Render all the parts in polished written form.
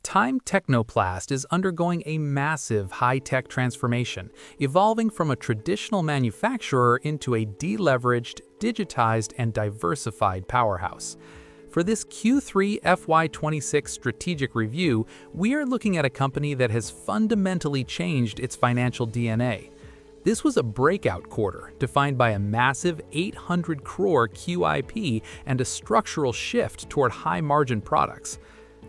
Timetechnoplast is undergoing a massive high-tech transformation, evolving from a traditional manufacturer into a deleveraged, digitized, and diversified powerhouse. For this Q3 FY26 strategic review, we are looking at a company that has fundamentally changed its financial DNA. This was a breakout quarter, defined by a massive 800 crore QIP and a structural shift toward high-margin products.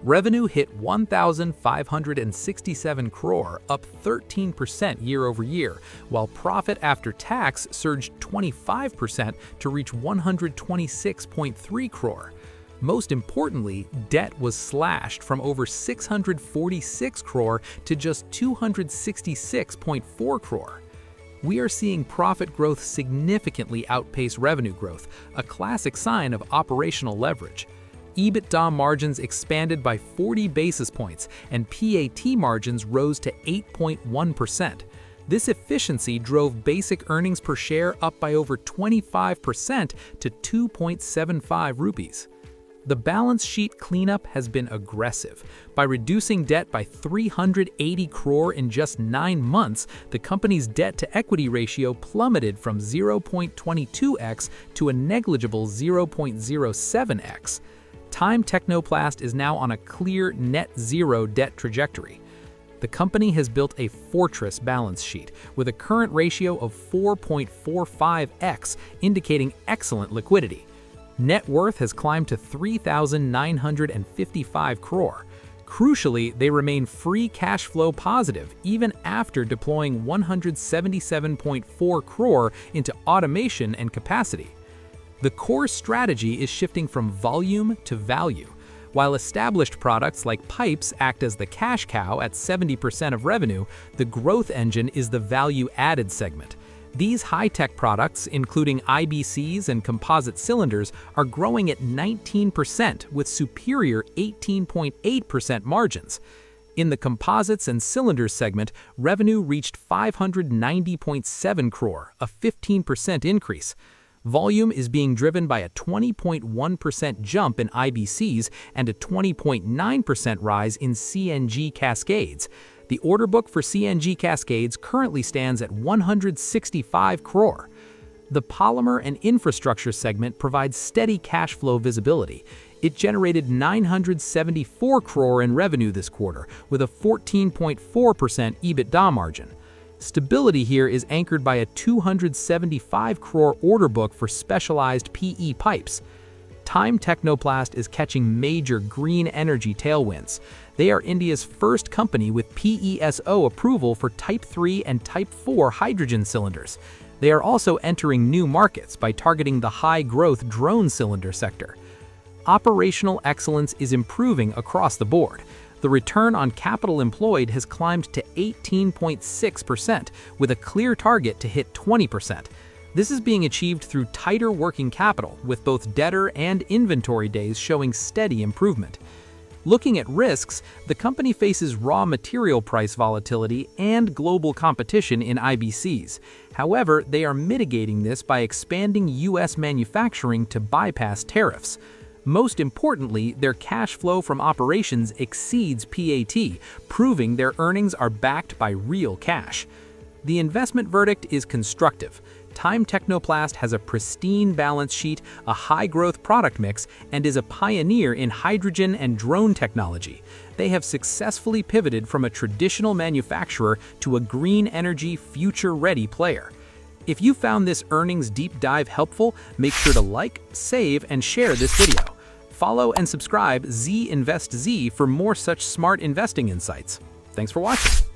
Revenue hit 1,567 crore, up 13% year-over-year, while profit after tax surged 25% to reach 126.3 crore. Most importantly, debt was slashed from over 646 crore to just 266.4 crore. We are seeing profit growth significantly outpace revenue growth, a classic sign of operational leverage. EBITDA margins expanded by 40 basis points, and PAT margins rose to 8.1%. This efficiency drove basic earnings per share up by over 25% to 2.75 rupees. The balance sheet cleanup has been aggressive. By reducing debt by 380 crore in just 9 months, the company's debt-to-equity ratio plummeted from 0.22x to a negligible 0.07x. Timetechnoplast is now on a clear net zero debt trajectory. The company has built a fortress balance sheet with a current ratio of 4.45x, indicating excellent liquidity. Net worth has climbed to 3,955 crore. Crucially, they remain free cash flow positive even after deploying 177.4 crore into automation and capacity. The core strategy is shifting from volume to value. While established products like pipes act as the cash cow at 70% of revenue, the growth engine is the value-added segment. These high-tech products, including IBCs and composite cylinders, are growing at 19% with superior 18.8% margins. In the composites and cylinders segment, revenue reached 590.7 crore, a 15% increase. Volume is being driven by a 20.1% jump in IBCs and a 20.9% rise in CNG cascades. The order book for CNG cascades currently stands at 165 crore. The polymer and infrastructure segment provides steady cash flow visibility. It generated 974 crore in revenue this quarter, with a 14.4% EBITDA margin. Stability here is anchored by a 275 crore order book for specialized PE pipes. Timetechnoplast is catching major green energy tailwinds. They are India's first company with PESO approval for Type 3 and Type 4 hydrogen cylinders. They are also entering new markets by targeting the high-growth drone cylinder sector. Operational excellence is improving across the board. The return on capital employed has climbed to 18.6%, with a clear target to hit 20%. This is being achieved through tighter working capital, with both debtor and inventory days showing steady improvement. Looking at risks, the company faces raw material price volatility and global competition in IBCs. However, they are mitigating this by expanding U.S. manufacturing to bypass tariffs. Most importantly, their cash flow from operations exceeds PAT, proving their earnings are backed by real cash. The investment verdict is constructive. Timetechnoplast has a pristine balance sheet, a high-growth product mix, and is a pioneer in hydrogen and drone technology. They have successfully pivoted from a traditional manufacturer to a green energy, future-ready player. If you found this earnings deep dive helpful, make sure to like, save, and share this video. Follow and subscribe ZinvestZ for more such smart investing insights. Thanks for watching.